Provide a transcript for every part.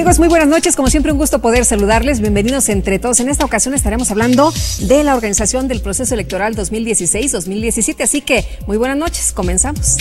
Amigos, muy buenas noches. Como siempre, un gusto poder saludarles. Bienvenidos entre todos. En esta ocasión estaremos hablando de la organización del proceso electoral 2016-2017. Así que, muy buenas noches. Comenzamos.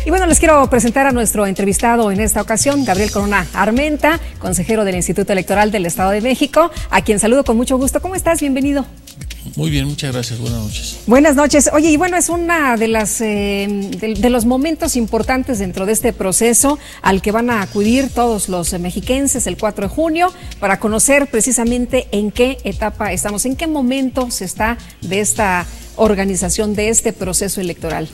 Y bueno, les quiero presentar a nuestro entrevistado en esta ocasión, Gabriel Corona Armenta, consejero del Instituto Electoral del Estado de México, a quien saludo con mucho gusto. ¿Cómo estás? Bienvenido. Muy bien, muchas gracias. Buenas noches. Buenas noches. Oye, y bueno, es una de las de los momentos importantes dentro de este proceso al que van a acudir todos los mexiquenses el 4 de junio para conocer precisamente en qué etapa estamos, en qué momento se está de esta organización, de este proceso electoral.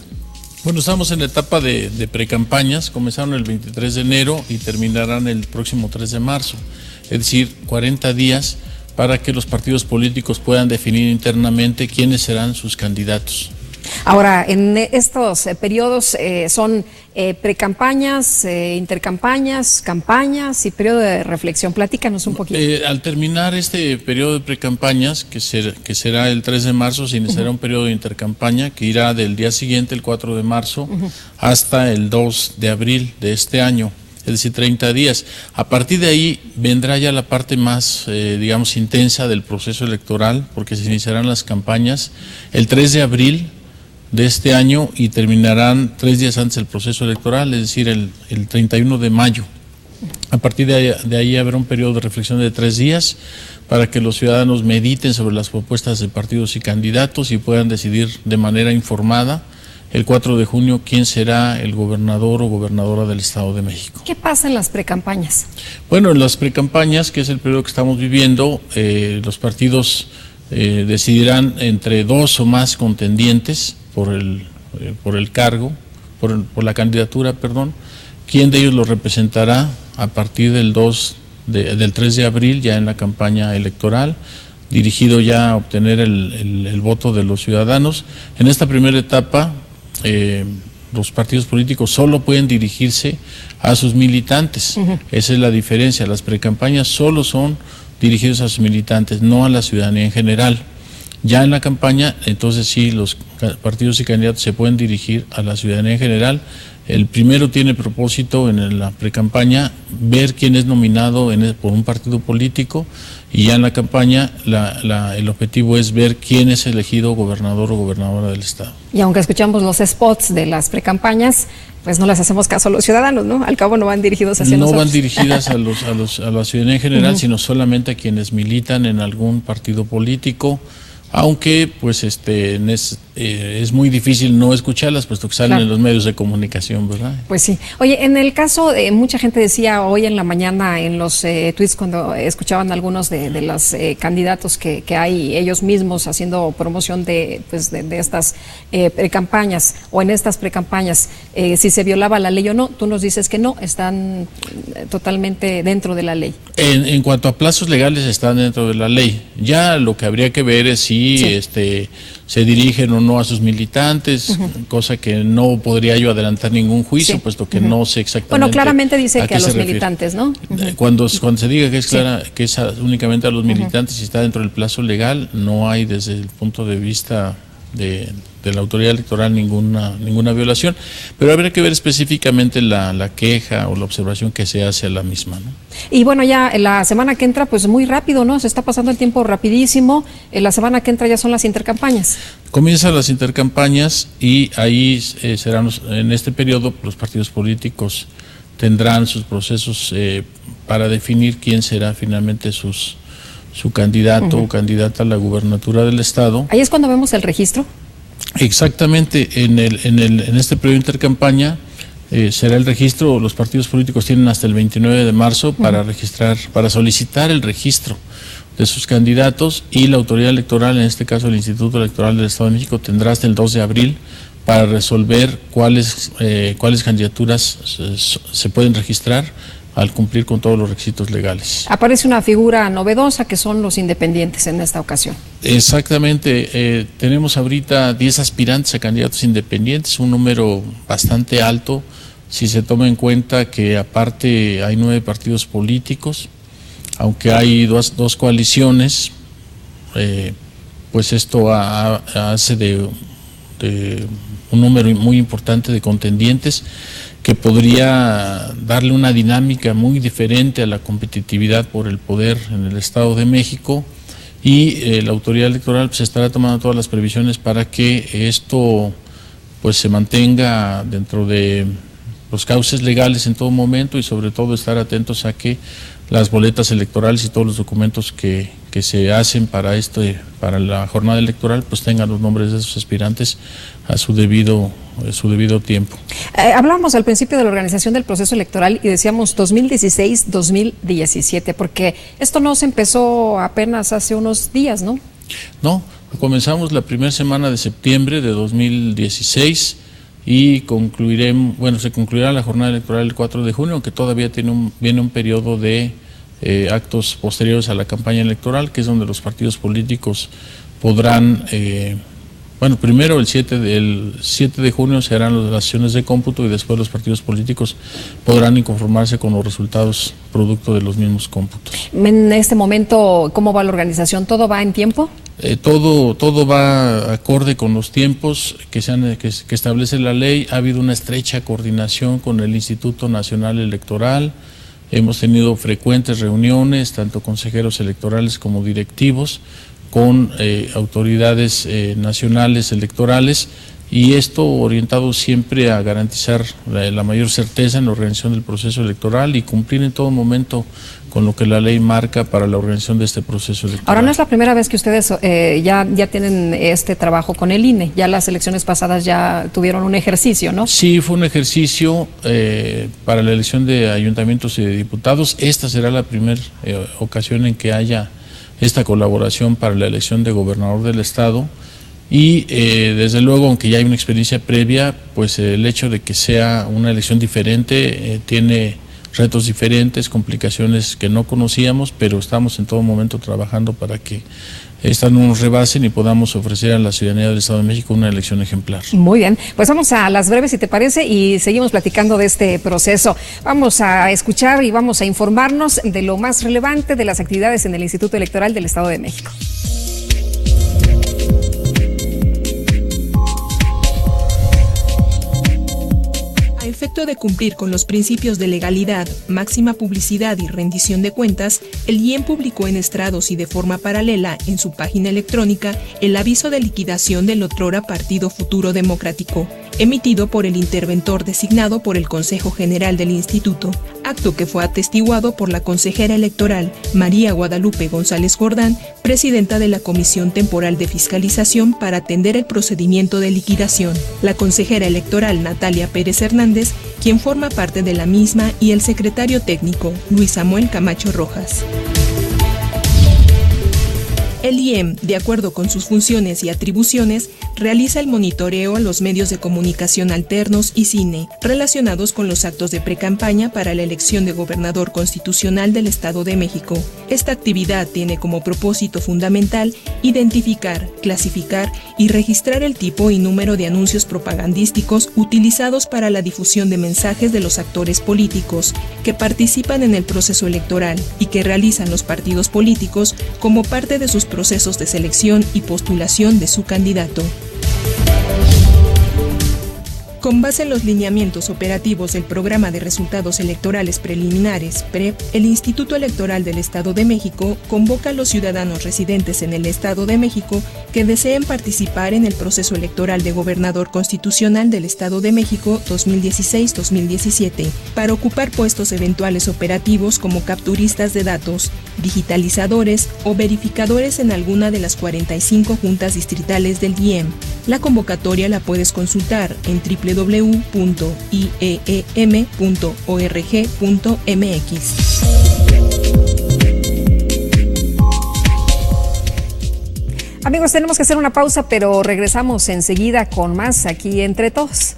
Bueno, estamos en la etapa de precampañas. Comenzaron el 23 de enero y terminarán el próximo 3 de marzo. Es decir, 40 días para que los partidos políticos puedan definir internamente quiénes serán sus candidatos. Ahora, en estos periodos son precampañas, intercampañas, campañas y periodo de reflexión. Platícanos un poquito. Al terminar este periodo de precampañas, que será el 3 de marzo, se iniciará un periodo de intercampaña que irá del día siguiente, el 4 de marzo, hasta el 2 de abril de este año. Es decir, 30 días. A partir de ahí vendrá ya la parte más, digamos, intensa del proceso electoral, porque se iniciarán las campañas el 3 de abril de este año y terminarán 3 días antes del proceso electoral, es decir, el 31 de mayo. A partir de ahí habrá un periodo de reflexión de 3 días para que los ciudadanos mediten sobre las propuestas de partidos y candidatos y puedan decidir de manera informada el 4 de junio quién será el gobernador o gobernadora del Estado de México. ¿Qué pasa en las precampañas? Bueno, en las precampañas, que es el periodo que estamos viviendo, los partidos decidirán entre 2 o más contendientes por el cargo, por la candidatura, perdón, quién de ellos lo representará a partir del 3 de abril, ya en la campaña electoral, dirigido ya a obtener el voto de los ciudadanos. En esta primera etapa, los partidos políticos solo pueden dirigirse a sus militantes. Esa es la diferencia. Las precampañas solo son dirigidas a sus militantes, no a la ciudadanía en general. Ya en la campaña, entonces sí, los partidos y candidatos se pueden dirigir a la ciudadanía en general. El primero tiene propósito en la precampaña ver quién es nominado por un partido político, y ya en la campaña el objetivo es ver quién es elegido gobernador o gobernadora del Estado. Y aunque escuchamos los spots de las precampañas, pues no les hacemos caso a los ciudadanos, ¿no? Al cabo no van dirigidos hacia nosotros. No van dirigidas a la ciudadanía en general, sino solamente a quienes militan en algún partido político. Aunque pues es muy difícil no escucharlas, puesto que salen en los medios de comunicación, ¿verdad? Pues sí. Oye, en el caso de mucha gente decía hoy en la mañana en los tweets cuando escuchaban algunos de los candidatos que hay ellos mismos haciendo promoción de estas precampañas o en estas precampañas, si se violaba la ley o no. Tú nos dices que no, están totalmente dentro de la ley. En cuanto a plazos legales, están dentro de la ley. Ya lo que habría que ver es si se dirigen o no a sus militantes, cosa que no podría yo adelantar ningún juicio, puesto que no sé exactamente. Bueno, claramente dice que a los militantes, ¿no? Cuando se diga que es clara, que es únicamente a los militantes y está dentro del plazo legal, no hay desde el punto de vista de la autoridad electoral ninguna violación, pero habría que ver específicamente la queja o la observación que se hace a la misma, ¿no? Y bueno, ya la semana que entra, pues muy rápido, ¿no? Se está pasando el tiempo rapidísimo. La semana que entra ya son las intercampañas. Comienzan las intercampañas y ahí serán en este periodo los partidos políticos tendrán sus procesos para definir quién será finalmente su candidato o candidata a la gubernatura del Estado. Ahí es cuando vemos el registro. Exactamente, en este periodo de intercampaña será el registro. Los partidos políticos tienen hasta el 29 de marzo para solicitar el registro de sus candidatos, y la autoridad electoral, en este caso el Instituto Electoral del Estado de México, tendrá hasta el 2 de abril para resolver cuáles candidaturas se pueden registrar al cumplir con todos los requisitos legales. Aparece una figura novedosa que son los independientes en esta ocasión. Exactamente, tenemos ahorita 10 aspirantes a candidatos independientes, un número bastante alto, si se toma en cuenta que aparte hay 9 partidos políticos, aunque hay dos coaliciones, pues esto hace de un número muy importante de contendientes que podría darle una dinámica muy diferente a la competitividad por el poder en el Estado de México, y la autoridad electoral pues estará tomando todas las previsiones para que esto pues se mantenga dentro de los cauces legales en todo momento, y sobre todo estar atentos a que las boletas electorales y todos los documentos que se hacen para la jornada electoral pues tengan los nombres de esos aspirantes a su debido tiempo. Hablábamos al principio de la organización del proceso electoral y decíamos 2016-2017, porque esto no se empezó apenas hace unos días, ¿no? No, comenzamos la primera semana de septiembre de 2016 y se concluirá la jornada electoral el 4 de junio, aunque todavía viene un periodo de actos posteriores a la campaña electoral, que es donde los partidos políticos podrán, primero el 7 de junio se harán las sesiones de cómputo, y después los partidos políticos podrán inconformarse con los resultados producto de los mismos cómputos. En este momento, ¿cómo va la organización? ¿Todo va en tiempo? Todo va acorde con los tiempos que establece la ley. Ha habido una estrecha coordinación con el Instituto Nacional Electoral. Hemos tenido frecuentes reuniones, tanto consejeros electorales como directivos, con autoridades nacionales electorales, y esto orientado siempre a garantizar la mayor certeza en la organización del proceso electoral y cumplir en todo momento con lo que la ley marca para la organización de este proceso electoral. Ahora, no es la primera vez que ustedes ya tienen este trabajo con el INE. Ya las elecciones pasadas ya tuvieron un ejercicio, ¿no? Sí, fue un ejercicio para la elección de ayuntamientos y de diputados. Esta será la primera ocasión en que haya esta colaboración para la elección de gobernador del estado, y desde luego, aunque ya hay una experiencia previa, pues el hecho de que sea una elección diferente tiene retos diferentes, complicaciones que no conocíamos, pero estamos en todo momento trabajando para que estas no nos rebasen y podamos ofrecer a la ciudadanía del Estado de México una elección ejemplar. Muy bien, pues vamos a las breves, si te parece, y seguimos platicando de este proceso. Vamos a escuchar y vamos a informarnos de lo más relevante de las actividades en el Instituto Electoral del Estado de México. A efecto de cumplir con los principios de legalidad, máxima publicidad y rendición de cuentas, el IEM publicó en estrados y de forma paralela en su página electrónica el aviso de liquidación del otrora Partido Futuro Democrático, emitido por el interventor designado por el Consejo General del Instituto, acto que fue atestiguado por la consejera electoral María Guadalupe González Jordán, presidenta de la Comisión Temporal de Fiscalización para atender el procedimiento de liquidación, la consejera electoral Natalia Pérez Hernández, quien forma parte de la misma, y el secretario técnico Luis Samuel Camacho Rojas. El IEM, de acuerdo con sus funciones y atribuciones, realiza el monitoreo a los medios de comunicación alternos y cine relacionados con los actos de precampaña para la elección de gobernador constitucional del Estado de México. Esta actividad tiene como propósito fundamental identificar, clasificar y registrar el tipo y número de anuncios propagandísticos utilizados para la difusión de mensajes de los actores políticos que participan en el proceso electoral y que realizan los partidos políticos como parte de sus procesos de selección y postulación de su candidato. Con base en los lineamientos operativos del Programa de Resultados Electorales Preliminares, PREP, el Instituto Electoral del Estado de México convoca a los ciudadanos residentes en el Estado de México que deseen participar en el proceso electoral de gobernador constitucional del Estado de México 2016-2017 para ocupar puestos eventuales operativos como capturistas de datos, digitalizadores o verificadores en alguna de las 45 juntas distritales del IEM. La convocatoria la puedes consultar en www.ieem.org.mx. Amigos, tenemos que hacer una pausa, pero regresamos enseguida con más aquí Entre Todos.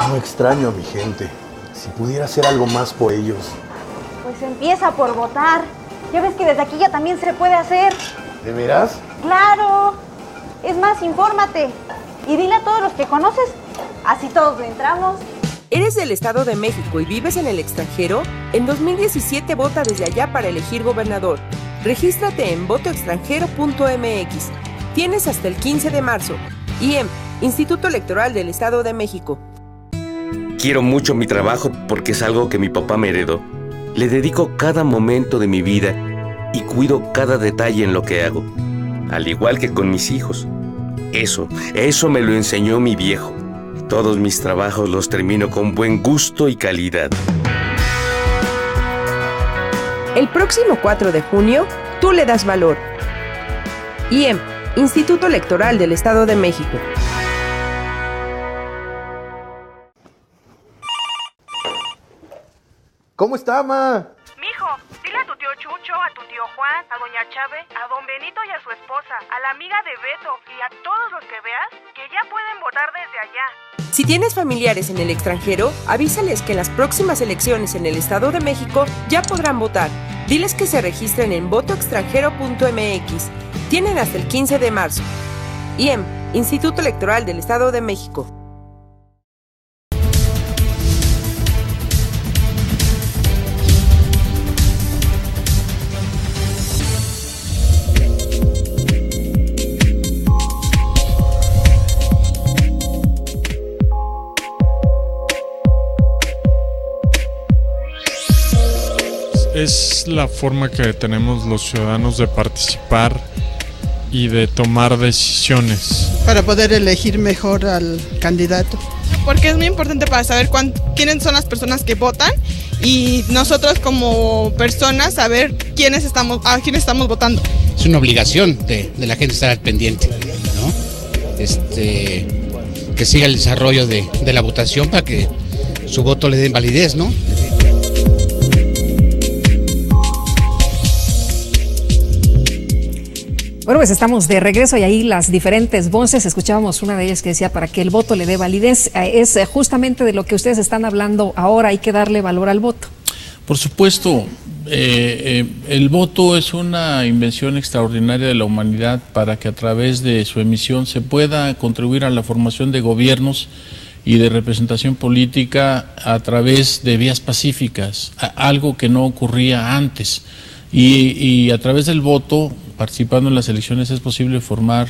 No extraño a mi gente. Si pudiera hacer algo más por ellos. Pues empieza por votar. Ya ves que desde aquí ya también se puede hacer. ¿De veras? ¡Claro! Es más, infórmate. Y dile a todos los que conoces. Así todos le entramos. ¿Eres del Estado de México y vives en el extranjero? En 2017 vota desde allá para elegir gobernador. Regístrate en votoextranjero.mx. Tienes hasta el 15 de marzo. IEM, Instituto Electoral del Estado de México. Quiero mucho mi trabajo porque es algo que mi papá me heredó. Le dedico cada momento de mi vida y cuido cada detalle en lo que hago, al igual que con mis hijos. Eso me lo enseñó mi viejo. Todos mis trabajos los termino con buen gusto y calidad. El próximo 4 de junio, tú le das valor. IEM, Instituto Electoral del Estado de México. ¿Cómo está, ma? Mijo, dile a tu tío Chucho, a tu tío Juan, a doña Chávez, a don Benito y a su esposa, a la amiga de Beto y a todos los que veas que ya pueden votar desde allá. Si tienes familiares en el extranjero, avísales que en las próximas elecciones en el Estado de México ya podrán votar. Diles que se registren en votoextranjero.mx. Tienen hasta el 15 de marzo. IEM, Instituto Electoral del Estado de México. Es la forma que tenemos los ciudadanos de participar y de tomar decisiones. Para poder elegir mejor al candidato. Porque es muy importante para saber quiénes son las personas que votan y nosotros como personas saber a quiénes estamos votando. Es una obligación de la gente estar al pendiente, ¿no? Que siga el desarrollo de la votación para que su voto le dé validez, ¿no? Bueno, pues estamos de regreso y ahí las diferentes voces, escuchábamos una de ellas que decía para que el voto le dé validez, es justamente de lo que ustedes están hablando ahora, hay que darle valor al voto. Por supuesto, el voto es una invención extraordinaria de la humanidad para que a través de su emisión se pueda contribuir a la formación de gobiernos y de representación política a través de vías pacíficas, algo que no ocurría antes. Y a través del voto, participando en las elecciones, es posible formar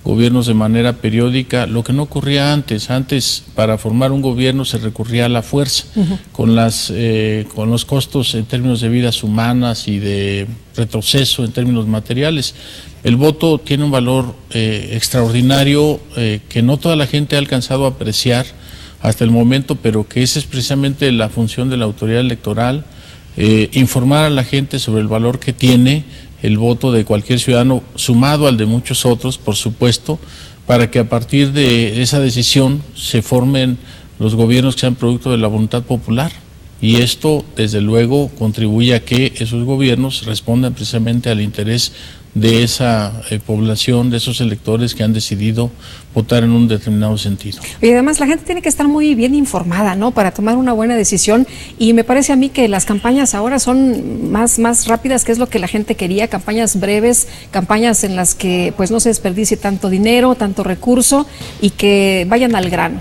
gobiernos de manera periódica, lo que no ocurría antes. Antes, para formar un gobierno se recurría a la fuerza, con los costos en términos de vidas humanas y de retroceso en términos materiales. El voto tiene un valor extraordinario que no toda la gente ha alcanzado a apreciar hasta el momento, pero que esa es precisamente la función de la autoridad electoral. Informar a la gente sobre el valor que tiene el voto de cualquier ciudadano, sumado al de muchos otros, por supuesto, para que a partir de esa decisión se formen los gobiernos que sean producto de la voluntad popular. Y esto, desde luego, contribuye a que esos gobiernos respondan precisamente al interés de esa población, de esos electores que han decidido votar en un determinado sentido. Y además la gente tiene que estar muy bien informada, ¿no?, para tomar una buena decisión, y me parece a mí que las campañas ahora son más rápidas, que es lo que la gente quería, campañas breves, campañas en las que pues no se desperdicie tanto dinero, tanto recurso y que vayan al grano.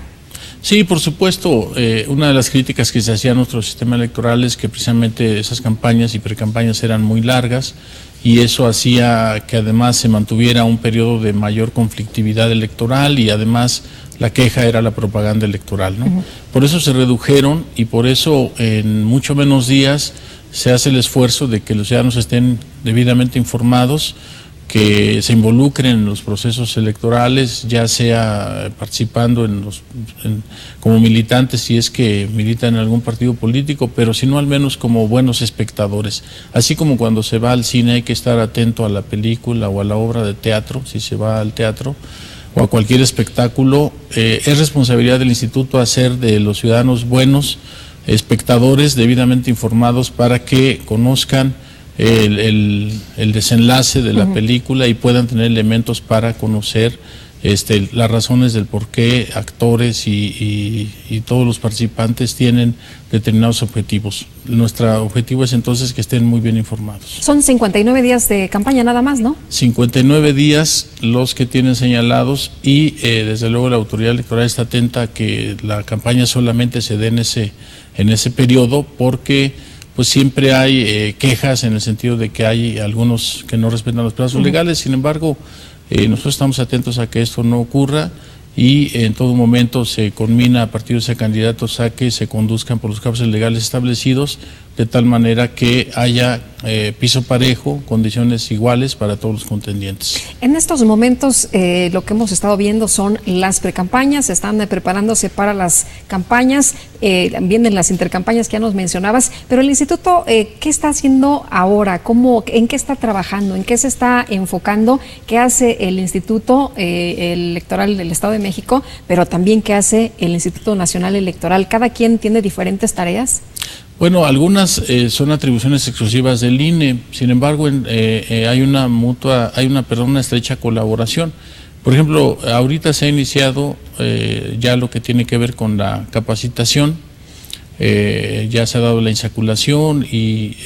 Sí, por supuesto, una de las críticas que se hacía a nuestro sistema electoral es que precisamente esas campañas y precampañas eran muy largas, y eso hacía que además se mantuviera un periodo de mayor conflictividad electoral y además la queja era la propaganda electoral, ¿no? Por eso se redujeron y por eso en mucho menos días se hace el esfuerzo de que los ciudadanos estén debidamente informados, que se involucren en los procesos electorales, ya sea participando como militantes si es que militan en algún partido político, pero si no al menos como buenos espectadores. Así como cuando se va al cine hay que estar atento a la película o a la obra de teatro, si se va al teatro o a cualquier espectáculo, es responsabilidad del instituto hacer de los ciudadanos buenos espectadores debidamente informados para que conozcan el desenlace de la película y puedan tener elementos para conocer las razones del por qué actores y todos los participantes tienen determinados objetivos. Nuestro objetivo es entonces que estén muy bien informados. Son 59 días de campaña nada más, ¿no? 59 días los que tienen señalados y desde luego la autoridad electoral está atenta a que la campaña solamente se dé en ese periodo, porque pues siempre hay quejas en el sentido de que hay algunos que no respetan los plazos legales. Sin embargo, nosotros estamos atentos a que esto no ocurra y en todo momento se conmina a partidos y a candidatos a que se conduzcan por los cauces legales establecidos, de tal manera que haya piso parejo, condiciones iguales para todos los contendientes. En estos momentos lo que hemos estado viendo son las precampañas, están preparándose para las campañas, vienen las intercampañas que ya nos mencionabas, pero el instituto, ¿qué está haciendo ahora? ¿En qué está trabajando? ¿En qué se está enfocando? ¿Qué hace el Instituto Electoral del Estado de México, pero también qué hace el Instituto Nacional Electoral? ¿Cada quien tiene diferentes tareas? Bueno, algunas son atribuciones exclusivas del INE, sin embargo hay una estrecha colaboración. Por ejemplo, ahorita se ha iniciado ya lo que tiene que ver con la capacitación, ya se ha dado la insaculación y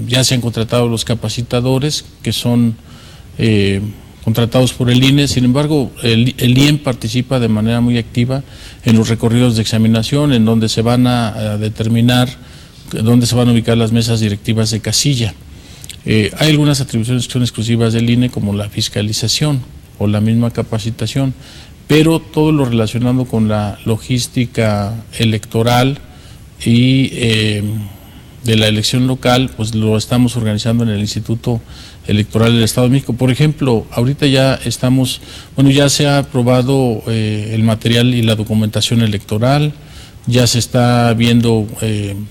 ya se han contratado los capacitadores que son contratados por el INE. Sin embargo, el IEM participa de manera muy activa en los recorridos de examinación, en donde se van a determinar dónde se van a ubicar las mesas directivas de casilla. Hay algunas atribuciones que son exclusivas del INE, como la fiscalización o la misma capacitación, pero todo lo relacionado con la logística electoral y de la elección local, pues lo estamos organizando en el Instituto Electoral del Estado de México. Por ejemplo, ahorita ya ya se ha aprobado el material y la documentación electoral. Ya se está viendo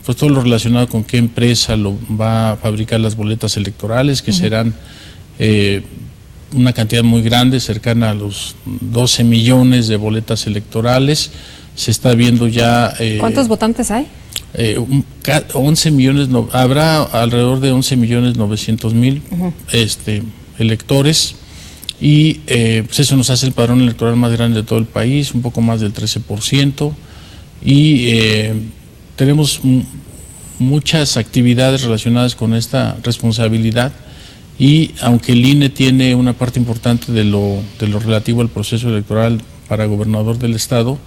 pues todo lo relacionado con qué empresa va a fabricar las boletas electorales, que serán una cantidad muy grande, cercana a los 12 millones de boletas electorales. Se está viendo ya... ¿Cuántos votantes hay? 11 millones, habrá alrededor de 11.900.000 electores, y pues eso nos hace el padrón electoral más grande de todo el país, un poco más del 13%. Y tenemos muchas actividades relacionadas con esta responsabilidad, y aunque el INE tiene una parte importante de lo relativo al proceso electoral para gobernador del estado,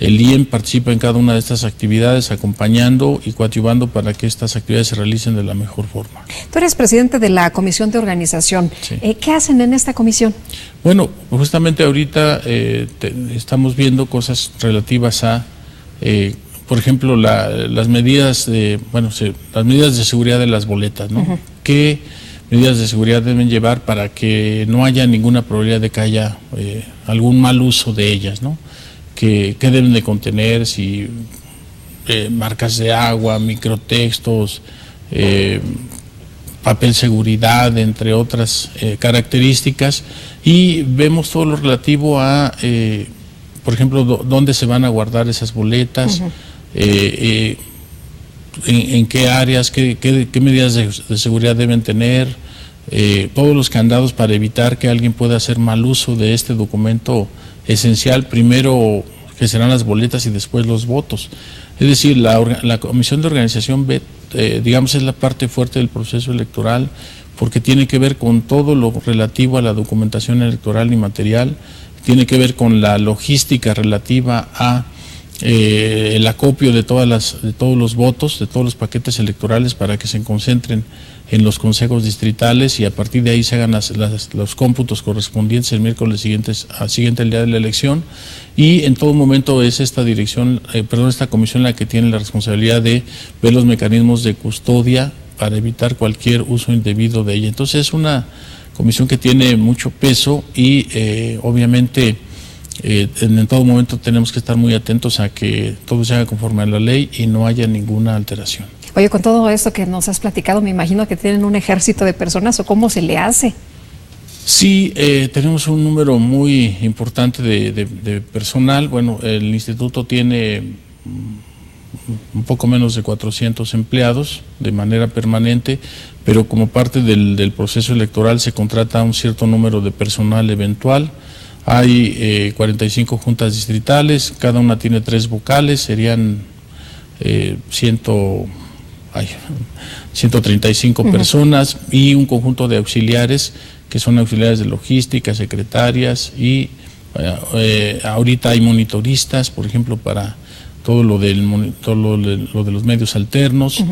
el IEM participa en cada una de estas actividades, acompañando y coadyuvando para que estas actividades se realicen de la mejor forma. Tú eres presidente de la Comisión de Organización. Sí. ¿Qué hacen en esta comisión? Bueno, justamente ahorita estamos viendo cosas relativas a por ejemplo, las medidas de seguridad de las boletas, ¿no? ¿Qué medidas de seguridad deben llevar para que no haya ninguna probabilidad de que haya algún mal uso de ellas, ¿no? ¿Qué deben de contener? Si marcas de agua, microtextos, papel seguridad, entre otras características, y vemos todo lo relativo a por ejemplo, dónde se van a guardar esas boletas, en qué áreas, qué medidas de seguridad deben tener, todos los candados para evitar que alguien pueda hacer mal uso de este documento esencial, primero que serán las boletas y después los votos. Es decir, la Comisión de Organización digamos, es la parte fuerte del proceso electoral, porque tiene que ver con todo lo relativo a la documentación electoral y material, tiene que ver con la logística relativa a el acopio de todos los votos, de todos los paquetes electorales para que se concentren en los consejos distritales y a partir de ahí se hagan los cómputos correspondientes el miércoles siguiente al día de la elección, y en todo momento es esta comisión la que tiene la responsabilidad de ver los mecanismos de custodia para evitar cualquier uso indebido de ella. Entonces es una comisión que tiene mucho peso y obviamente en todo momento tenemos que estar muy atentos a que todo se haga conforme a la ley y no haya ninguna alteración. Oye, con todo esto que nos has platicado, me imagino que tienen un ejército de personas, ¿o cómo se le hace? Sí, tenemos un número muy importante de personal. Bueno, el instituto tiene un poco menos de 400 empleados de manera permanente, pero como parte del proceso electoral se contrata un cierto número de personal eventual. Hay 45 juntas distritales, cada una tiene 3 vocales, serían 135 personas y un conjunto de auxiliares que son auxiliares de logística, secretarias y ahorita hay monitoristas, por ejemplo, para todo lo de los medios alternos.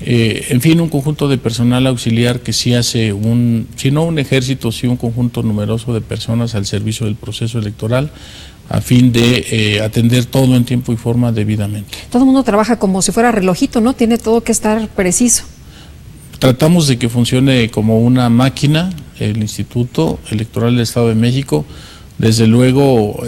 En fin, un conjunto de personal auxiliar que sí hace si no un ejército, sí un conjunto numeroso de personas al servicio del proceso electoral a fin de atender todo en tiempo y forma debidamente. Todo el mundo trabaja como si fuera relojito, ¿no? Tiene todo que estar preciso. Tratamos de que funcione como una máquina el Instituto Electoral del Estado de México. Desde luego,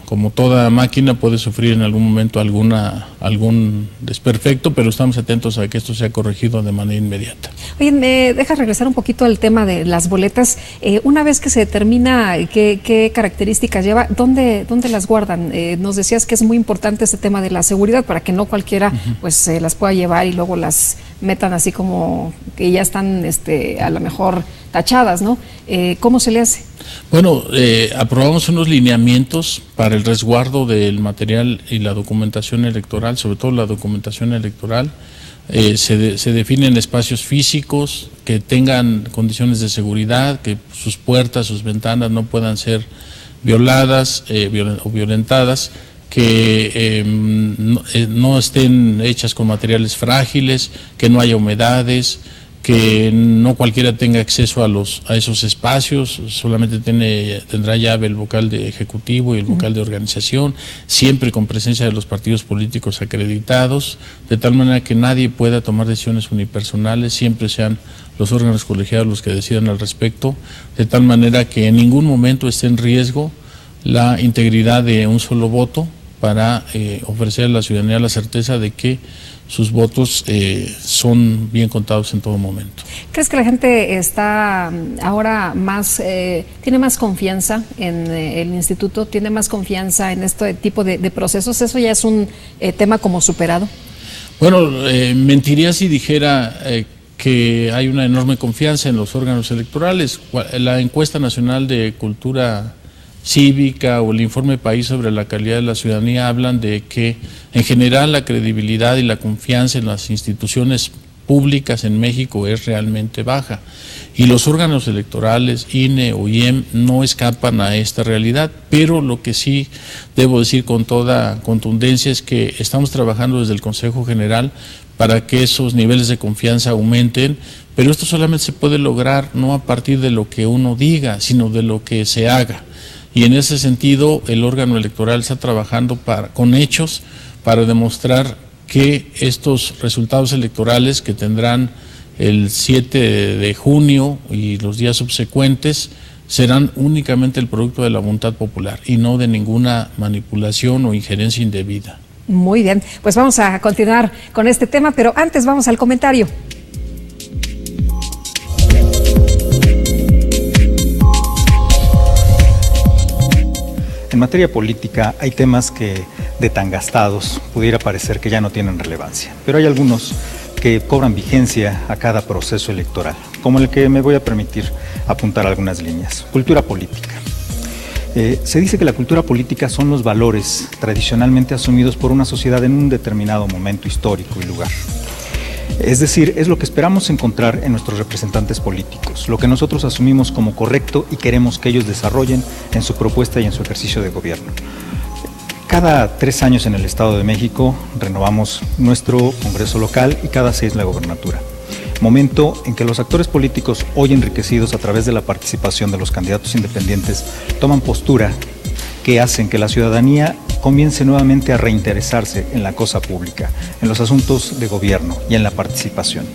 como toda máquina puede sufrir en algún momento algún desperfecto, pero estamos atentos a que esto sea corregido de manera inmediata. Oye, ¿me dejas regresar un poquito al tema de las boletas? Una vez que se determina qué características lleva, ¿dónde las guardan? Nos decías que es muy importante este tema de la seguridad para que no cualquiera pues las pueda llevar y luego las metan así como que ya están a lo mejor tachadas, ¿no? ¿Cómo se le hace? Bueno, aprobamos unos lineamientos para el resguardo del material y la documentación electoral, sobre todo la documentación electoral. Se definen espacios físicos que tengan condiciones de seguridad, que sus puertas, sus ventanas no puedan ser violadas o violentadas, que no estén hechas con materiales frágiles, que no haya humedades, que no cualquiera tenga acceso a esos espacios, solamente tendrá llave el vocal de ejecutivo y el vocal de organización, siempre con presencia de los partidos políticos acreditados, de tal manera que nadie pueda tomar decisiones unipersonales, siempre sean los órganos colegiados los que decidan al respecto, de tal manera que en ningún momento esté en riesgo la integridad de un solo voto, para ofrecer a la ciudadanía la certeza de que sus votos son bien contados en todo momento. ¿Crees que la gente está ahora tiene más confianza en el instituto, tiene más confianza en este tipo de procesos? ¿Eso ya es un tema como superado? Bueno, mentiría si dijera que hay una enorme confianza en los órganos electorales. La encuesta nacional de cultura cívica o el informe País sobre la calidad de la ciudadanía hablan de que en general la credibilidad y la confianza en las instituciones públicas en México es realmente baja y los órganos electorales, INE o IEM, no escapan a esta realidad, pero lo que sí debo decir con toda contundencia es que estamos trabajando desde el Consejo General para que esos niveles de confianza aumenten, pero esto solamente se puede lograr no a partir de lo que uno diga, sino de lo que se haga. Y en ese sentido el órgano electoral está trabajando con hechos para demostrar que estos resultados electorales que tendrán el 7 de junio y los días subsecuentes serán únicamente el producto de la voluntad popular y no de ninguna manipulación o injerencia indebida. Muy bien, pues vamos a continuar con este tema, pero antes vamos al comentario. En materia política hay temas que de tan gastados pudiera parecer que ya no tienen relevancia, pero hay algunos que cobran vigencia a cada proceso electoral, como el que me voy a permitir apuntar algunas líneas. Cultura política. Se dice que la cultura política son los valores tradicionalmente asumidos por una sociedad en un determinado momento histórico y lugar. Es decir, es lo que esperamos encontrar en nuestros representantes políticos, lo que nosotros asumimos como correcto y queremos que ellos desarrollen en su propuesta y en su ejercicio de gobierno. Cada 3 años en el Estado de México renovamos nuestro Congreso local y cada 6 la gobernatura. Momento en que los actores políticos, hoy enriquecidos a través de la participación de los candidatos independientes, toman postura que hacen que la ciudadanía comience nuevamente a reinteresarse en la cosa pública, en los asuntos de gobierno y en la participación.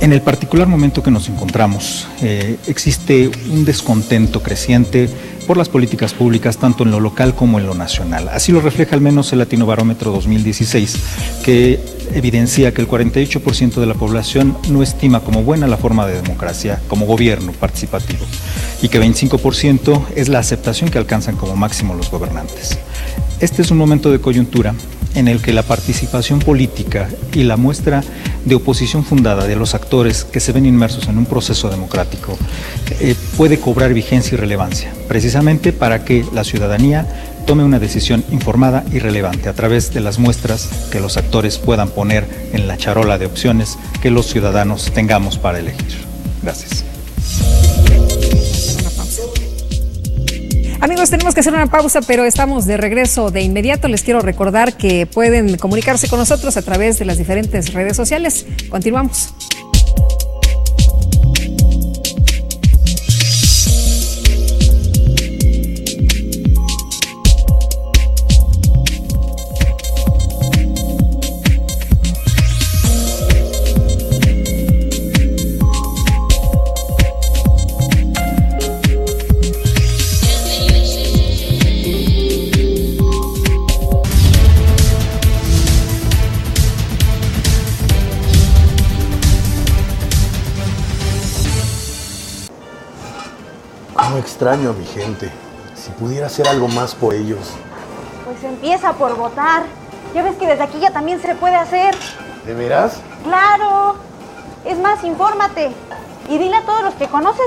En el particular momento que nos encontramos, existe un descontento creciente por las políticas públicas, tanto en lo local como en lo nacional. Así lo refleja al menos el Latinobarómetro 2016, que evidencia que el 48% de la población no estima como buena la forma de democracia, como gobierno participativo, y que 25% es la aceptación que alcanzan como máximo los gobernantes. Este es un momento de coyuntura en el que la participación política y la muestra de oposición fundada de los actores que se ven inmersos en un proceso democrático puede cobrar vigencia y relevancia, precisamente para que la ciudadanía tome una decisión informada y relevante a través de las muestras que los actores puedan poner en la charola de opciones que los ciudadanos tengamos para elegir. Gracias. Amigos, tenemos que hacer una pausa, pero estamos de regreso de inmediato. Les quiero recordar que pueden comunicarse con nosotros a través de las diferentes redes sociales. Continuamos. No extraño a mi gente. Si pudiera hacer algo más por ellos. Pues empieza por votar. Ya ves que desde aquí ya también se puede hacer. ¿De veras? ¡Claro! Es más, infórmate. Y dile a todos los que conoces.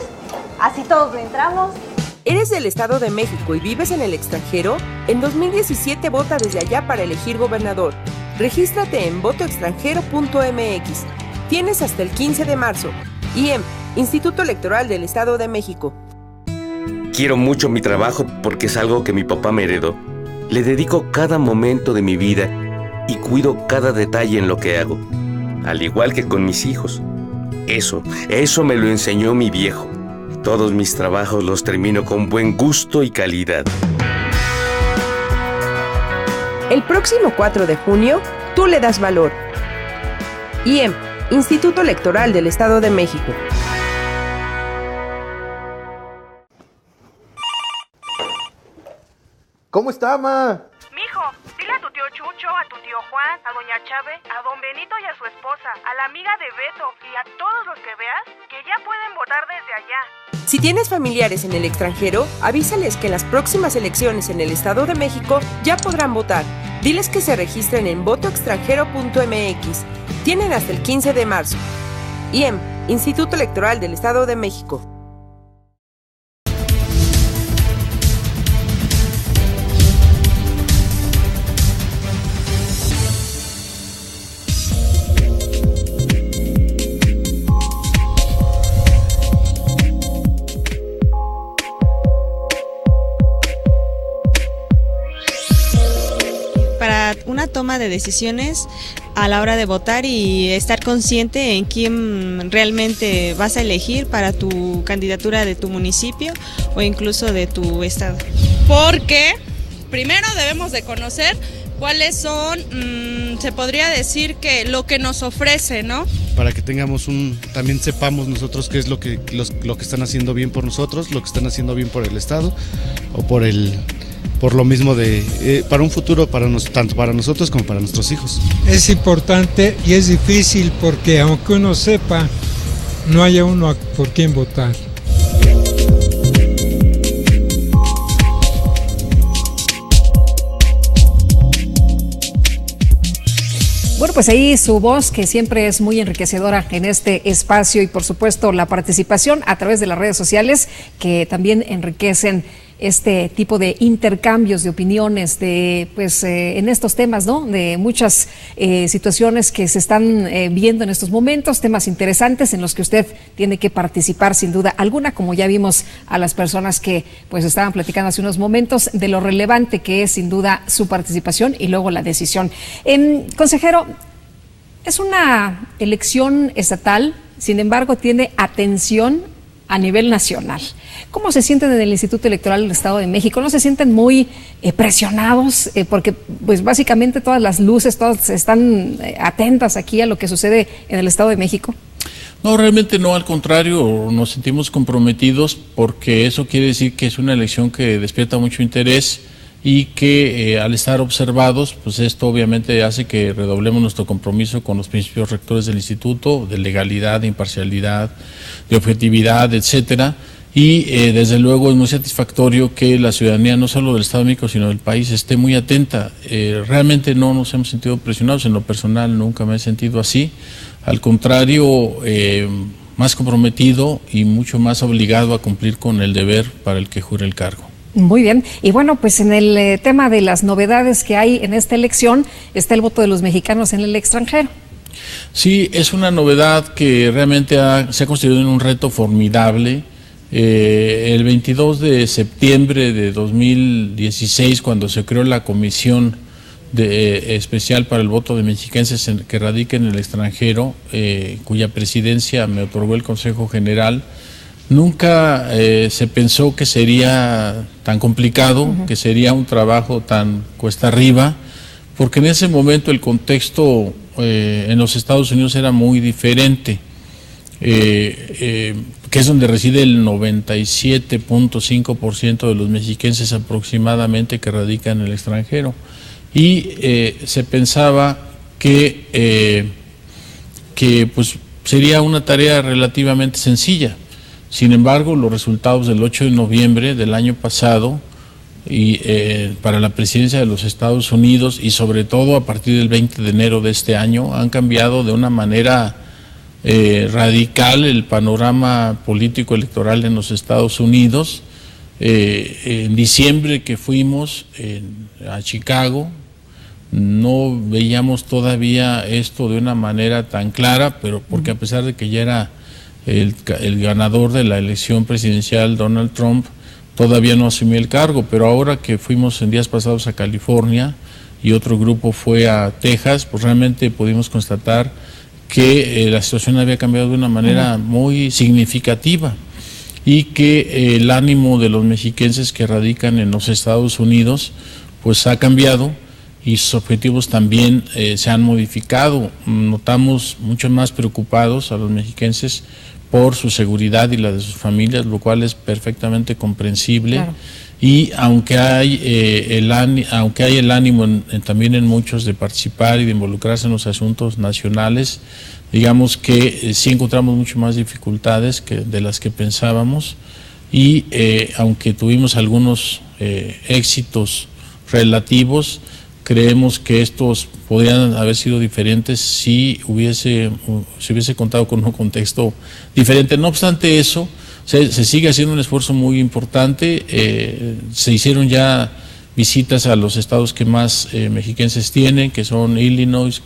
Así todos le entramos. ¿Eres del Estado de México y vives en el extranjero? En 2017 vota desde allá para elegir gobernador. Regístrate en votoextranjero.mx. Tienes hasta el 15 de marzo. IEM, Instituto Electoral del Estado de México. Quiero mucho mi trabajo porque es algo que mi papá me heredó. Le dedico cada momento de mi vida y cuido cada detalle en lo que hago, al igual que con mis hijos. Eso me lo enseñó mi viejo. Todos mis trabajos los termino con buen gusto y calidad. El próximo 4 de junio, tú le das valor. IEM, Instituto Electoral del Estado de México. ¿Cómo está, ma? Mijo, dile a tu tío Chucho, a tu tío Juan, a doña Chave, a don Benito y a su esposa, a la amiga de Beto y a todos los que veas que ya pueden votar desde allá. Si tienes familiares en el extranjero, avísales que en las próximas elecciones en el Estado de México ya podrán votar. Diles que se registren en votoextranjero.mx. Tienen hasta el 15 de marzo. IEM, Instituto Electoral del Estado de México. Para una toma de decisiones a la hora de votar y estar consciente en quién realmente vas a elegir para tu candidatura de tu municipio o incluso de tu estado. Porque primero debemos de conocer cuáles son, se podría decir que lo que nos ofrece, ¿no? Para que tengamos también sepamos nosotros qué es lo que están haciendo bien por nosotros, lo que están haciendo bien por el estado o por lo mismo para un futuro tanto para nosotros como para nuestros hijos. Es importante y es difícil porque aunque uno sepa, no haya uno por quien votar. Bueno, pues ahí su voz, que siempre es muy enriquecedora en este espacio, y por supuesto la participación a través de las redes sociales, que también enriquecen este tipo de intercambios de opiniones de pues en estos temas, ¿no? De muchas situaciones que se están viendo en estos momentos, temas interesantes en los que usted tiene que participar sin duda alguna, como ya vimos a las personas que pues estaban platicando hace unos momentos de lo relevante que es sin duda su participación y luego la decisión. Consejero, es una elección estatal, sin embargo tiene atención a nivel nacional. ¿Cómo se sienten en el Instituto Electoral del Estado de México? ¿No se sienten muy presionados? Porque pues básicamente todas las luces, todas están atentas aquí a lo que sucede en el Estado de México. No, realmente no, al contrario, nos sentimos comprometidos porque eso quiere decir que es una elección que despierta mucho interés y que al estar observados, pues esto obviamente hace que redoblemos nuestro compromiso con los principios rectores del instituto, de legalidad, de imparcialidad, de objetividad, etcétera. Y desde luego es muy satisfactorio que la ciudadanía, no solo del Estado de México, sino del país, esté muy atenta. Realmente no nos hemos sentido presionados, en lo personal nunca me he sentido así. Al contrario, más comprometido y mucho más obligado a cumplir con el deber para el que jure el cargo. Muy bien, y bueno, pues en el tema de las novedades que hay en esta elección está el voto de los mexicanos en el extranjero. Sí, es una novedad que realmente se ha constituido en un reto formidable. El 22 de septiembre de 2016, cuando se creó la comisión especial para el voto de mexiquenses que radiquen en el extranjero, cuya presidencia me otorgó el Consejo General, nunca se pensó que sería tan complicado, que sería un trabajo tan cuesta arriba, porque en ese momento el contexto en los Estados Unidos era muy diferente, que es donde reside el 97.5% de los mexiquenses aproximadamente que radican en el extranjero. Y se pensaba que pues sería una tarea relativamente sencilla. Sin embargo, los resultados del 8 de noviembre del año pasado y para la presidencia de los Estados Unidos y sobre todo a partir del 20 de enero de este año han cambiado de una manera radical el panorama político electoral en los Estados Unidos. En diciembre que fuimos a Chicago, no veíamos todavía esto de una manera tan clara, pero porque a pesar de que ya era el ganador de la elección presidencial, Donald Trump, todavía no asumió el cargo, pero ahora que fuimos en días pasados a California y otro grupo fue a Texas, pues realmente pudimos constatar que la situación había cambiado de una manera muy significativa y que el ánimo de los mexiquenses que radican en los Estados Unidos pues ha cambiado y sus objetivos también se han modificado. Notamos mucho más preocupados a los mexiquenses por su seguridad y la de sus familias, lo cual es perfectamente comprensible. Claro. Y aunque hay el ánimo también en muchos de participar y de involucrarse en los asuntos nacionales, digamos que sí encontramos mucho más dificultades de las que pensábamos y aunque tuvimos algunos éxitos relativos, creemos que estos podrían haber sido diferentes si hubiese contado con un contexto diferente. No obstante eso, se sigue haciendo un esfuerzo muy importante. Se hicieron ya visitas a los estados que más mexiquenses tienen, que son Illinois,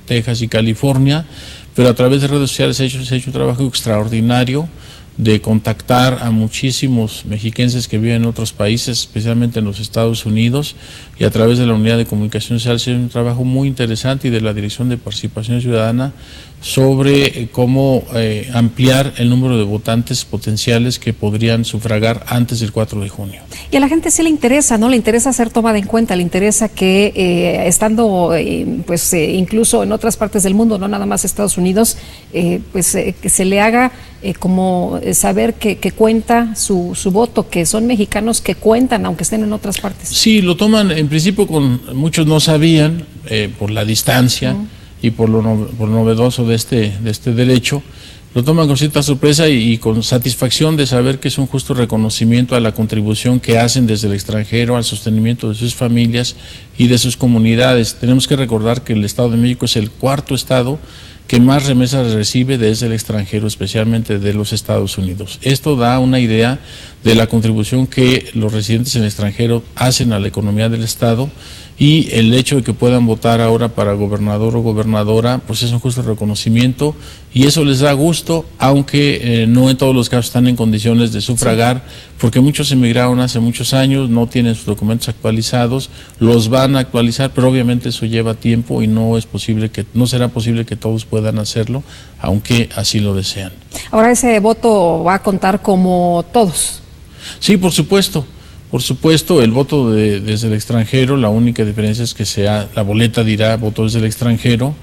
Texas y California, pero a través de redes sociales se ha hecho un trabajo extraordinario de contactar a muchísimos mexiquenses que viven en otros países, especialmente en los Estados Unidos, y a través de la Unidad de Comunicación Social se ha hecho un trabajo muy interesante y de la Dirección de Participación Ciudadana sobre cómo ampliar el número de votantes potenciales que podrían sufragar antes del 4 de junio. Y a la gente sí le interesa, ¿no? Le interesa ser tomada en cuenta, le interesa que estando incluso en otras partes del mundo, no nada más Estados Unidos, que se le haga como saber que cuenta su voto, que son mexicanos que cuentan aunque estén en otras partes. Sí, lo toman en principio muchos no sabían por la distancia y por lo novedoso de este derecho, lo toman con cierta sorpresa y con satisfacción de saber que es un justo reconocimiento a la contribución que hacen desde el extranjero al sostenimiento de sus familias y de sus comunidades. Tenemos que recordar que el Estado de México es el cuarto estado que más remesas recibe desde el extranjero, especialmente de los Estados Unidos. Esto da una idea de la contribución que los residentes en el extranjero hacen a la economía del Estado, y el hecho de que puedan votar ahora para gobernador o gobernadora, pues es un justo reconocimiento, y eso les da gusto, aunque no en todos los casos están en condiciones de sufragar, porque muchos emigraron hace muchos años, no tienen sus documentos actualizados, los van a actualizar, pero obviamente eso lleva tiempo y no será posible que todos puedan hacerlo, aunque así lo desean. Ahora ese voto va a contar como todos. Sí, por supuesto. Por supuesto, el voto desde el extranjero, la única diferencia es que la boleta dirá voto desde el extranjero,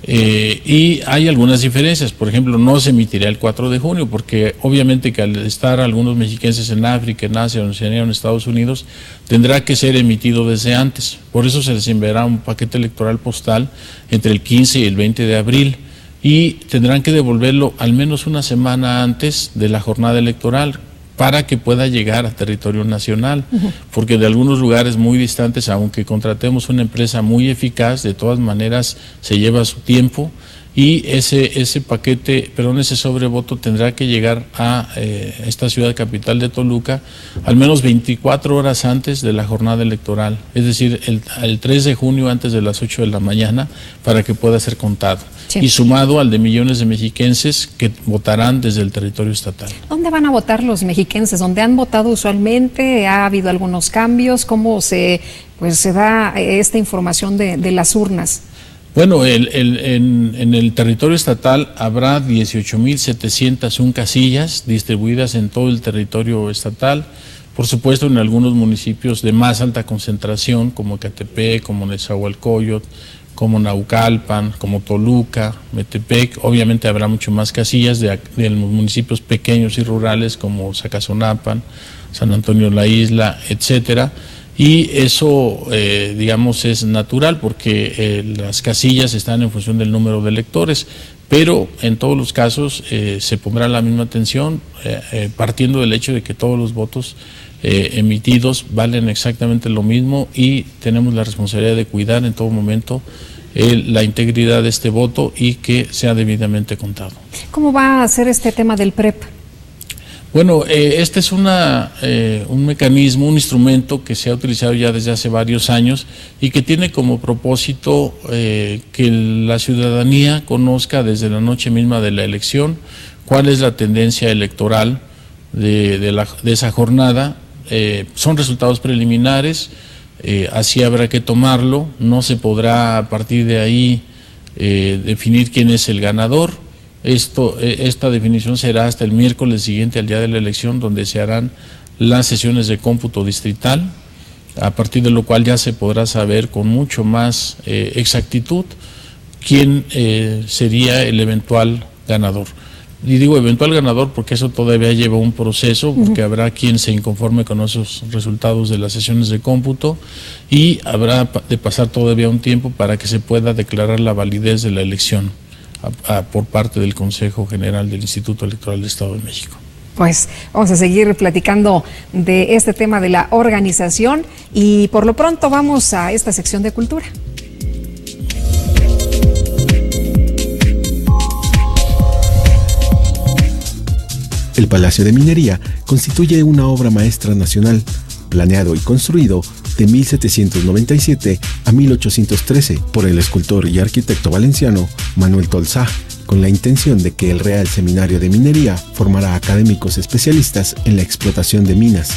y hay algunas diferencias. Por ejemplo, no se emitirá el 4 de junio, porque obviamente que al estar algunos mexiquenses en África, en Asia, en Oceanía, en Estados Unidos, tendrá que ser emitido desde antes. Por eso se les enviará un paquete electoral postal entre el 15 y el 20 de abril, y tendrán que devolverlo al menos una semana antes de la jornada electoral, para que pueda llegar a territorio nacional, porque de algunos lugares muy distantes, aunque contratemos una empresa muy eficaz, de todas maneras se lleva su tiempo, y ese sobrevoto tendrá que llegar a esta ciudad capital de Toluca al menos 24 horas antes de la jornada electoral, es decir, el 3 de junio antes de las 8 de la mañana, para que pueda ser contado. Sí. Y sumado al de millones de mexiquenses que votarán desde el territorio estatal. ¿Dónde van a votar los mexiquenses? ¿Dónde han votado usualmente? ¿Ha habido algunos cambios? ¿Cómo se da esta información de las urnas? Bueno, en el territorio estatal habrá 18.701 casillas distribuidas en todo el territorio estatal. Por supuesto, en algunos municipios de más alta concentración, como Ecatepec, como Nezahualcóyotl, como Naucalpan, como Toluca, Metepec, obviamente habrá mucho más casillas de los municipios pequeños y rurales como Zacazonapan, San Antonio la Isla, etcétera. Y eso, es natural, porque las casillas están en función del número de electores, pero en todos los casos se pondrá la misma atención, partiendo del hecho de que todos los votos emitidos valen exactamente lo mismo, y tenemos la responsabilidad de cuidar en todo momento la integridad de este voto y que sea debidamente contado. ¿Cómo va a ser este tema del PREP? Bueno, este es un mecanismo, un instrumento que se ha utilizado ya desde hace varios años y que tiene como propósito que la ciudadanía conozca desde la noche misma de la elección cuál es la tendencia electoral de esa jornada. Son resultados preliminares, así habrá que tomarlo, no se podrá a partir de ahí definir quién es el ganador. Esta definición será hasta el miércoles siguiente al día de la elección, donde se harán las sesiones de cómputo distrital, a partir de lo cual ya se podrá saber con mucho más exactitud quién sería el eventual ganador. Y digo eventual ganador porque eso todavía lleva un proceso, porque habrá quien se inconforme con esos resultados de las sesiones de cómputo, y habrá de pasar todavía un tiempo para que se pueda declarar la validez de la elección por parte del Consejo General del Instituto Electoral del Estado de México. Pues vamos a seguir platicando de este tema de la organización, y por lo pronto vamos a esta sección de cultura. El Palacio de Minería constituye una obra maestra nacional, planeado y construido de 1797 a 1813 por el escultor y arquitecto valenciano Manuel Tolsá, con la intención de que el Real Seminario de Minería formara académicos especialistas en la explotación de minas.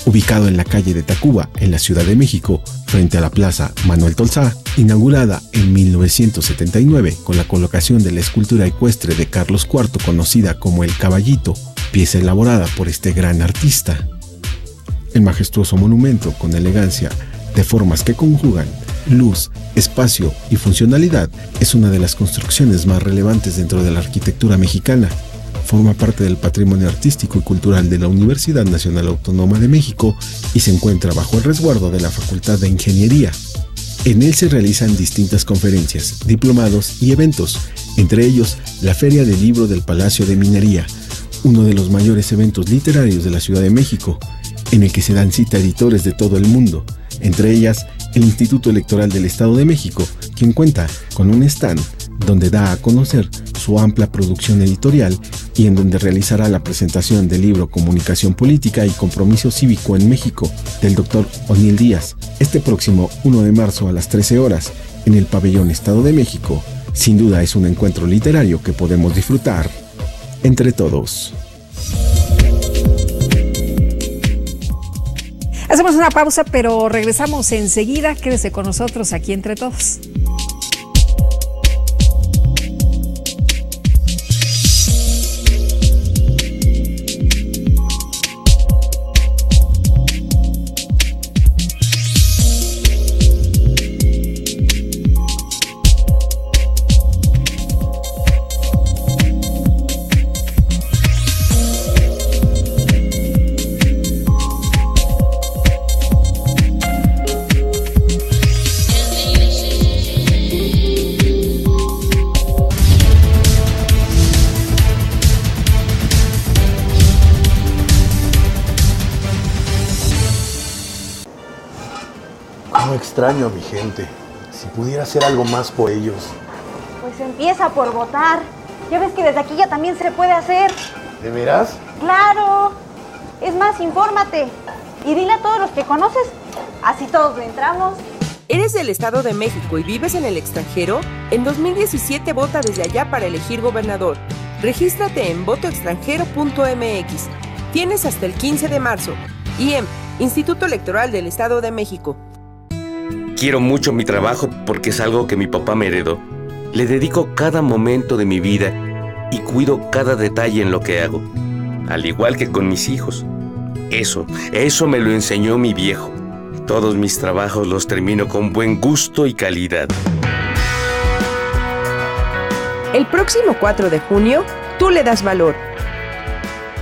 Ubicado en la calle de Tacuba, en la Ciudad de México, frente a la Plaza Manuel Tolsá, inaugurada en 1979 con la colocación de la escultura ecuestre de Carlos IV conocida como El Caballito, pieza elaborada por este gran artista. El majestuoso monumento, con elegancia, de formas que conjugan luz, espacio y funcionalidad, es una de las construcciones más relevantes dentro de la arquitectura mexicana. Forma parte del patrimonio artístico y cultural de la Universidad Nacional Autónoma de México y se encuentra bajo el resguardo de la Facultad de Ingeniería. En él se realizan distintas conferencias, diplomados y eventos, entre ellos la Feria del Libro del Palacio de Minería, uno de los mayores eventos literarios de la Ciudad de México, en el que se dan cita a editores de todo el mundo, entre ellas el Instituto Electoral del Estado de México, quien cuenta con un stand donde da a conocer su amplia producción editorial y en donde realizará la presentación del libro Comunicación Política y Compromiso Cívico en México del Dr. O'Neill Díaz, este próximo 1 de marzo a las 13 horas en el Pabellón Estado de México. Sin duda es un encuentro literario que podemos disfrutar entre todos. Hacemos una pausa, pero regresamos enseguida. Quédese con nosotros aquí entre todos. Extraño a mi gente. Si pudiera hacer algo más por ellos. Pues empieza por votar. Ya ves que desde aquí ya también se puede hacer. ¿De veras? ¡Claro! Es más, infórmate. Y dile a todos los que conoces. Así todos le entramos. ¿Eres del Estado de México y vives en el extranjero? En 2017 vota desde allá para elegir gobernador. Regístrate en votoextranjero.mx. Tienes hasta el 15 de marzo. IEM, Instituto Electoral del Estado de México. Quiero mucho mi trabajo porque es algo que mi papá me heredó. Le dedico cada momento de mi vida y cuido cada detalle en lo que hago, al igual que con mis hijos. Eso me lo enseñó mi viejo. Todos mis trabajos los termino con buen gusto y calidad. El próximo 4 de junio, tú le das valor.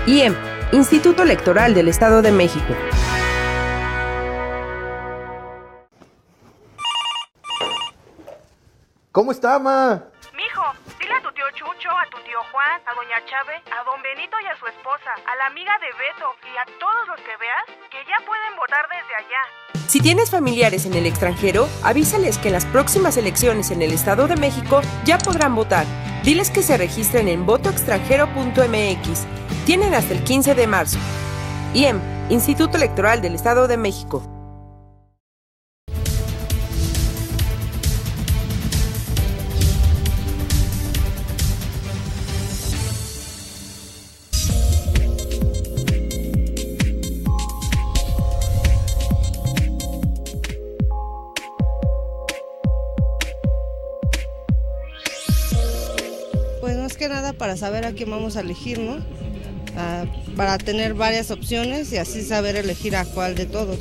IEM, Instituto Electoral del Estado de México. ¿Cómo está, ma? Mijo, dile a tu tío Chucho, a tu tío Juan, a doña Chave, a don Benito y a su esposa, a la amiga de Beto y a todos los que veas que ya pueden votar desde allá. Si tienes familiares en el extranjero, avísales que en las próximas elecciones en el Estado de México ya podrán votar. Diles que se registren en votoextranjero.mx. Tienen hasta el 15 de marzo. IEM, Instituto Electoral del Estado de México. Que nada para saber a quién vamos a elegir, ¿no? Para tener varias opciones y así saber elegir a cuál de todos.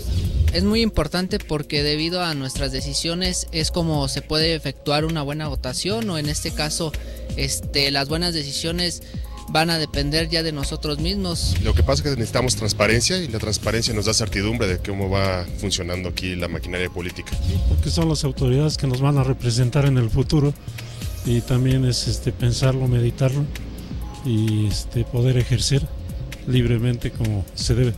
Es muy importante porque debido a nuestras decisiones es como se puede efectuar una buena votación, o en este caso las buenas decisiones van a depender ya de nosotros mismos. Lo que pasa es que necesitamos transparencia y la transparencia nos da certidumbre de cómo va funcionando aquí la maquinaria política. Porque son las autoridades que nos van a representar en el futuro. Y también es pensarlo, meditarlo y poder ejercer libremente como se debe.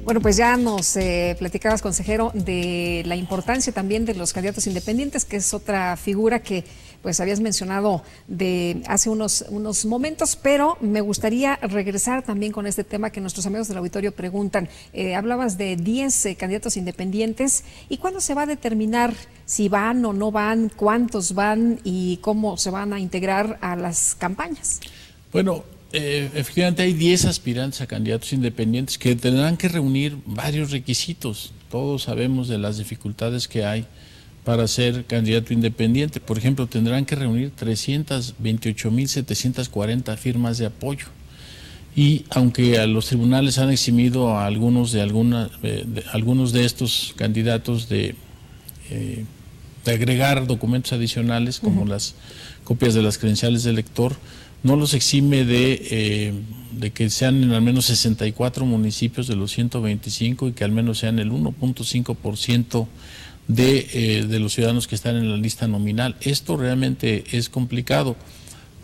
Bueno, pues ya nos platicabas, consejero, de la importancia también de los candidatos independientes, que es otra figura que pues habías mencionado de hace unos momentos, pero me gustaría regresar también con este tema que nuestros amigos del auditorio preguntan. Hablabas de 10 candidatos independientes, ¿y cuándo se va a determinar si van o no van, cuántos van y cómo se van a integrar a las campañas? Bueno, efectivamente hay 10 aspirantes a candidatos independientes que tendrán que reunir varios requisitos. Todos sabemos de las dificultades que hay para ser candidato independiente. Por ejemplo, tendrán que reunir 328.740 firmas de apoyo. Y aunque a los tribunales han eximido a algunos de estos candidatos de agregar documentos adicionales como las copias de las credenciales del elector, no los exime de que sean en al menos 64 municipios de los 125 y que al menos sean el 1.5% de los ciudadanos que están en la lista nominal. Esto realmente es complicado.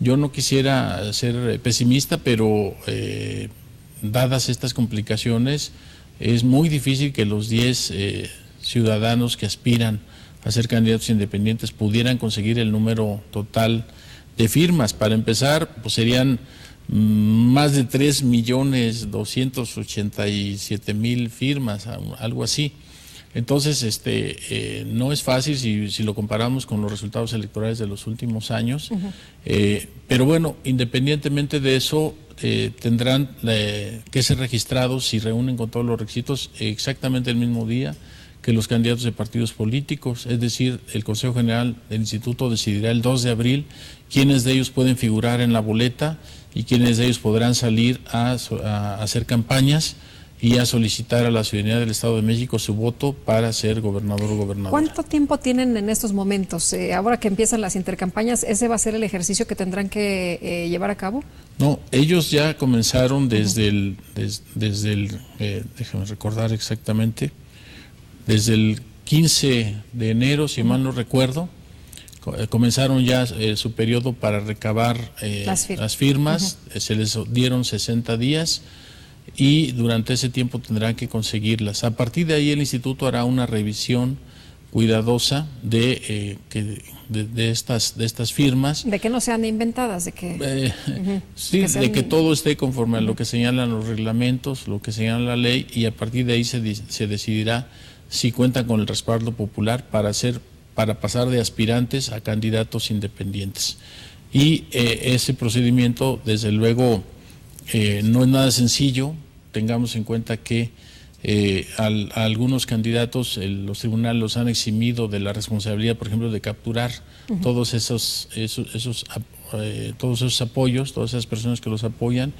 Yo no quisiera ser pesimista, pero dadas estas complicaciones, es muy difícil que los 10 ciudadanos que aspiran a ser candidatos independientes pudieran conseguir el número total de firmas. Para empezar, pues serían más de 3.287.000 firmas, algo así. Entonces, no es fácil si lo comparamos con los resultados electorales de los últimos años, pero bueno, independientemente de eso, tendrán que ser registrados si reúnen con todos los requisitos exactamente el mismo día que los candidatos de partidos políticos, es decir, el Consejo General del Instituto decidirá el 2 de abril quiénes de ellos pueden figurar en la boleta y quiénes de ellos podrán salir a hacer campañas y a solicitar a la ciudadanía del Estado de México su voto para ser gobernador o gobernadora. ¿Cuánto tiempo tienen en estos momentos? Ahora que empiezan las intercampañas, ¿ese va a ser el ejercicio que tendrán que llevar a cabo? No, ellos ya comenzaron desde el déjame recordar exactamente, desde el 15 de enero, si mal no recuerdo, comenzaron ya su periodo para recabar las firmas, se les dieron 60 días y durante ese tiempo tendrán que conseguirlas. A partir de ahí el instituto hará una revisión cuidadosa de estas firmas. De que no sean inventadas, de que sí, de que todo esté conforme a lo que señalan los reglamentos, lo que señala la ley, y a partir de ahí se decidirá si cuentan con el respaldo popular para pasar de aspirantes a candidatos independientes. Y ese procedimiento, desde luego, no es nada sencillo. Tengamos en cuenta que a algunos candidatos los tribunales los han eximido de la responsabilidad, por ejemplo, de capturar todos esos apoyos, todas esas personas que los apoyan.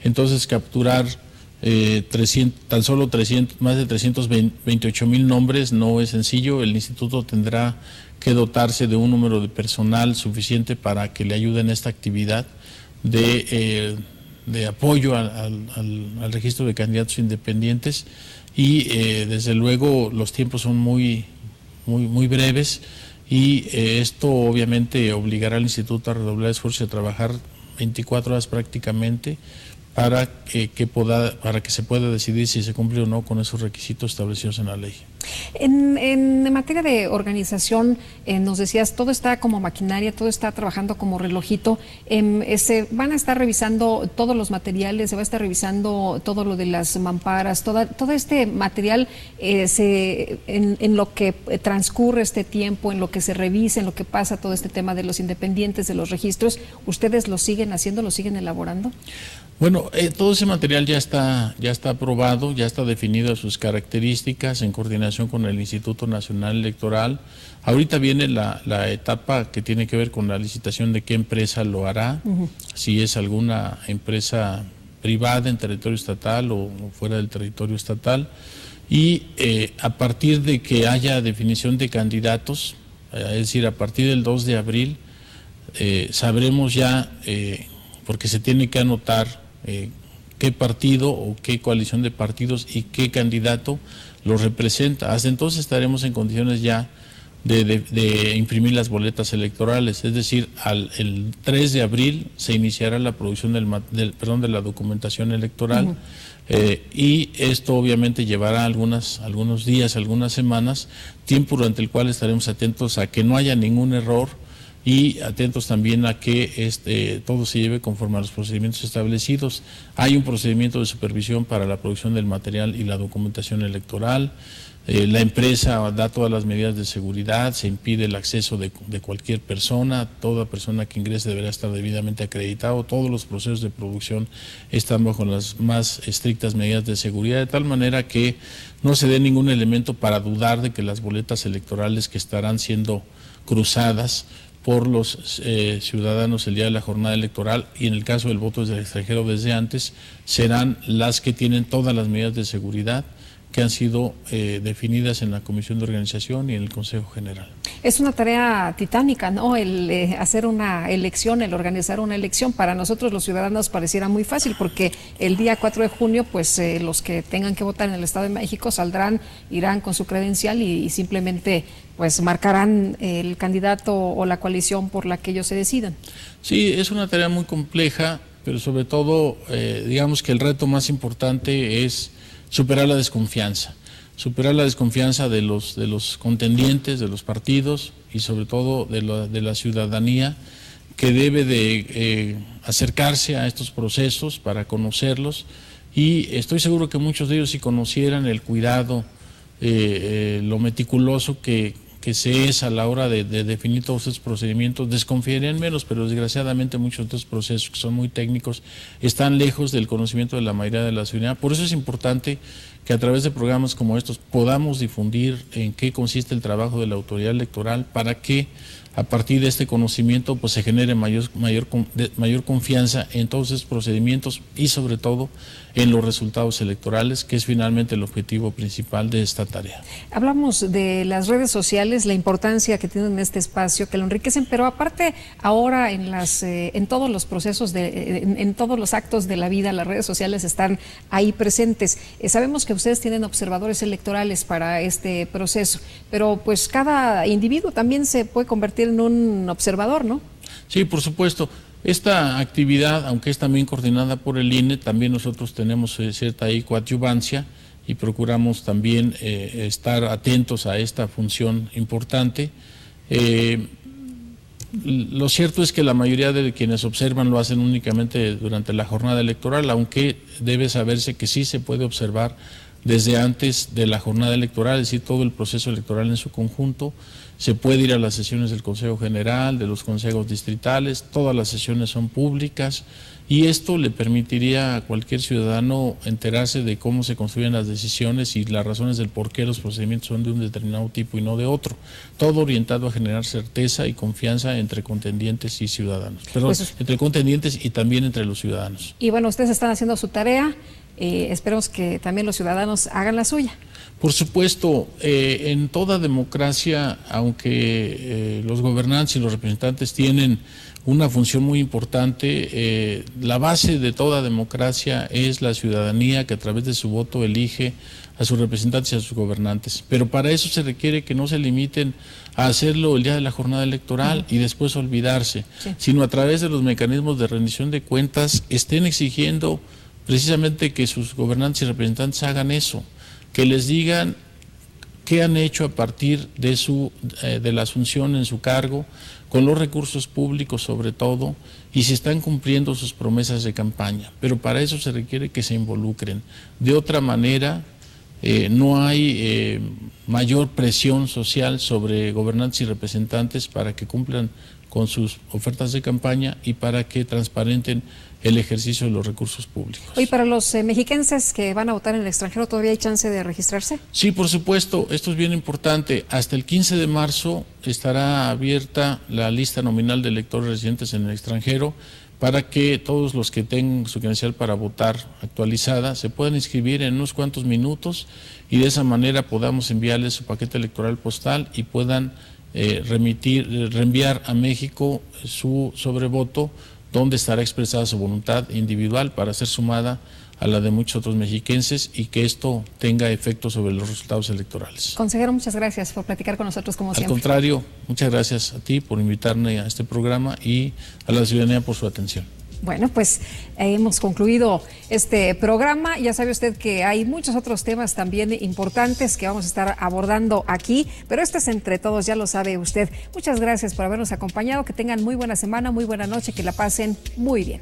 Entonces, capturar más de 328,000 nombres no es sencillo. El instituto tendrá que dotarse de un número de personal suficiente para que le ayude en esta actividad de apoyo al registro de candidatos independientes y desde luego los tiempos son muy breves y esto obviamente obligará al instituto a redoblar esfuerzos y a trabajar 24 horas prácticamente para que se pueda decidir si se cumple o no con esos requisitos establecidos en la ley. En materia de organización, nos decías, todo está como maquinaria, todo está trabajando como relojito. Se van a estar revisando todos los materiales, se va a estar revisando todo lo de las mamparas, todo este material, en lo que transcurre este tiempo, en lo que se revisa, en lo que pasa todo este tema de los independientes, de los registros, ¿ustedes lo siguen haciendo, lo siguen elaborando? Bueno, todo ese material ya está aprobado, ya está definido sus características en coordinación con el Instituto Nacional Electoral. Ahorita viene la etapa que tiene que ver con la licitación de qué empresa lo hará, si es alguna empresa privada en territorio estatal o fuera del territorio estatal. Y a partir de que haya definición de candidatos, es decir, a partir del 2 de abril, sabremos ya, porque se tiene que anotar qué partido o qué coalición de partidos y qué candidato los representa. Hasta entonces estaremos en condiciones ya de imprimir las boletas electorales, es decir, el 3 de abril se iniciará la producción de la documentación electoral y esto obviamente llevará algunos días, algunas semanas, tiempo durante el cual estaremos atentos a que no haya ningún error y atentos también a que todo se lleve conforme a los procedimientos establecidos. Hay un procedimiento de supervisión para la producción del material y la documentación electoral. La empresa da todas las medidas de seguridad, se impide el acceso de cualquier persona, toda persona que ingrese deberá estar debidamente acreditado, todos los procesos de producción están bajo las más estrictas medidas de seguridad, de tal manera que no se dé ningún elemento para dudar de que las boletas electorales que estarán siendo cruzadas por los ciudadanos el día de la jornada electoral y en el caso del voto desde el extranjero desde antes, serán las que tienen todas las medidas de seguridad que han sido definidas en la Comisión de Organización y en el Consejo General. Es una tarea titánica, ¿no? El hacer una elección, el organizar una elección. Para nosotros los ciudadanos pareciera muy fácil porque el día 4 de junio, pues los que tengan que votar en el Estado de México irán con su credencial y simplemente pues marcarán el candidato o la coalición por la que ellos se decidan. Sí, es una tarea muy compleja, pero sobre todo digamos que el reto más importante es superar la desconfianza de los contendientes, de los partidos y sobre todo de la ciudadanía, que debe de acercarse a estos procesos para conocerlos, y estoy seguro que muchos de ellos, si conocieran el cuidado, lo meticuloso que se es a la hora de definir todos estos procedimientos, desconfiarían menos, pero desgraciadamente muchos de estos procesos, que son muy técnicos, están lejos del conocimiento de la mayoría de la ciudadanía. Por eso es importante que a través de programas como estos podamos difundir en qué consiste el trabajo de la autoridad electoral, para que a partir de este conocimiento pues se genere mayor confianza en todos estos procedimientos y sobre todo en los resultados electorales, que es finalmente el objetivo principal de esta tarea. Hablamos de las redes sociales, la importancia que tienen en este espacio, que lo enriquecen, pero aparte ahora en todos los procesos, en todos los actos de la vida, las redes sociales están ahí presentes. Sabemos que ustedes tienen observadores electorales para este proceso, pero pues cada individuo también se puede convertir en un observador, ¿no? Sí, por supuesto. Esta actividad, aunque es también coordinada por el INE, también nosotros tenemos cierta coadyuvancia y procuramos también estar atentos a esta función importante. Lo cierto es que la mayoría de quienes observan lo hacen únicamente durante la jornada electoral, aunque debe saberse que sí se puede observar desde antes de la jornada electoral, es decir, todo el proceso electoral en su conjunto. Se puede ir a las sesiones del Consejo General, de los consejos distritales, todas las sesiones son públicas, y esto le permitiría a cualquier ciudadano enterarse de cómo se construyen las decisiones y las razones del por qué los procedimientos son de un determinado tipo y no de otro. Todo orientado a generar certeza y confianza entre contendientes y ciudadanos. Perdón, entre contendientes y también entre los ciudadanos. Y bueno, ustedes están haciendo su tarea. Esperemos que también los ciudadanos hagan la suya. Por supuesto, en toda democracia, aunque los gobernantes y los representantes tienen una función muy importante, la base de toda democracia es la ciudadanía, que a través de su voto elige a sus representantes y a sus gobernantes. Pero para eso se requiere que no se limiten a hacerlo el día de la jornada electoral y después olvidarse, sino a través de los mecanismos de rendición de cuentas estén exigiendo precisamente que sus gobernantes y representantes hagan eso, que les digan qué han hecho a partir de la asunción en su cargo, con los recursos públicos sobre todo, y si están cumpliendo sus promesas de campaña. Pero para eso se requiere que se involucren. De otra manera, no hay mayor presión social sobre gobernantes y representantes para que cumplan con sus ofertas de campaña y para que transparenten el ejercicio de los recursos públicos. Hoy para los mexiquenses que van a votar en el extranjero, ¿todavía hay chance de registrarse? Sí, por supuesto, esto es bien importante. Hasta el 15 de marzo estará abierta la lista nominal de electores residentes en el extranjero para que todos los que tengan su credencial para votar actualizada se puedan inscribir en unos cuantos minutos y de esa manera podamos enviarles su paquete electoral postal y puedan reenviar a México su sobrevoto, donde estará expresada su voluntad individual para ser sumada a la de muchos otros mexiquenses y que esto tenga efecto sobre los resultados electorales. Consejero, muchas gracias por platicar con nosotros como siempre. Al contrario, muchas gracias a ti por invitarme a este programa y a la ciudadanía por su atención. Bueno, pues hemos concluido este programa. Ya sabe usted que hay muchos otros temas también importantes que vamos a estar abordando aquí, pero este es Entre Todos, ya lo sabe usted. Muchas gracias por habernos acompañado, que tengan muy buena semana, muy buena noche, que la pasen muy bien.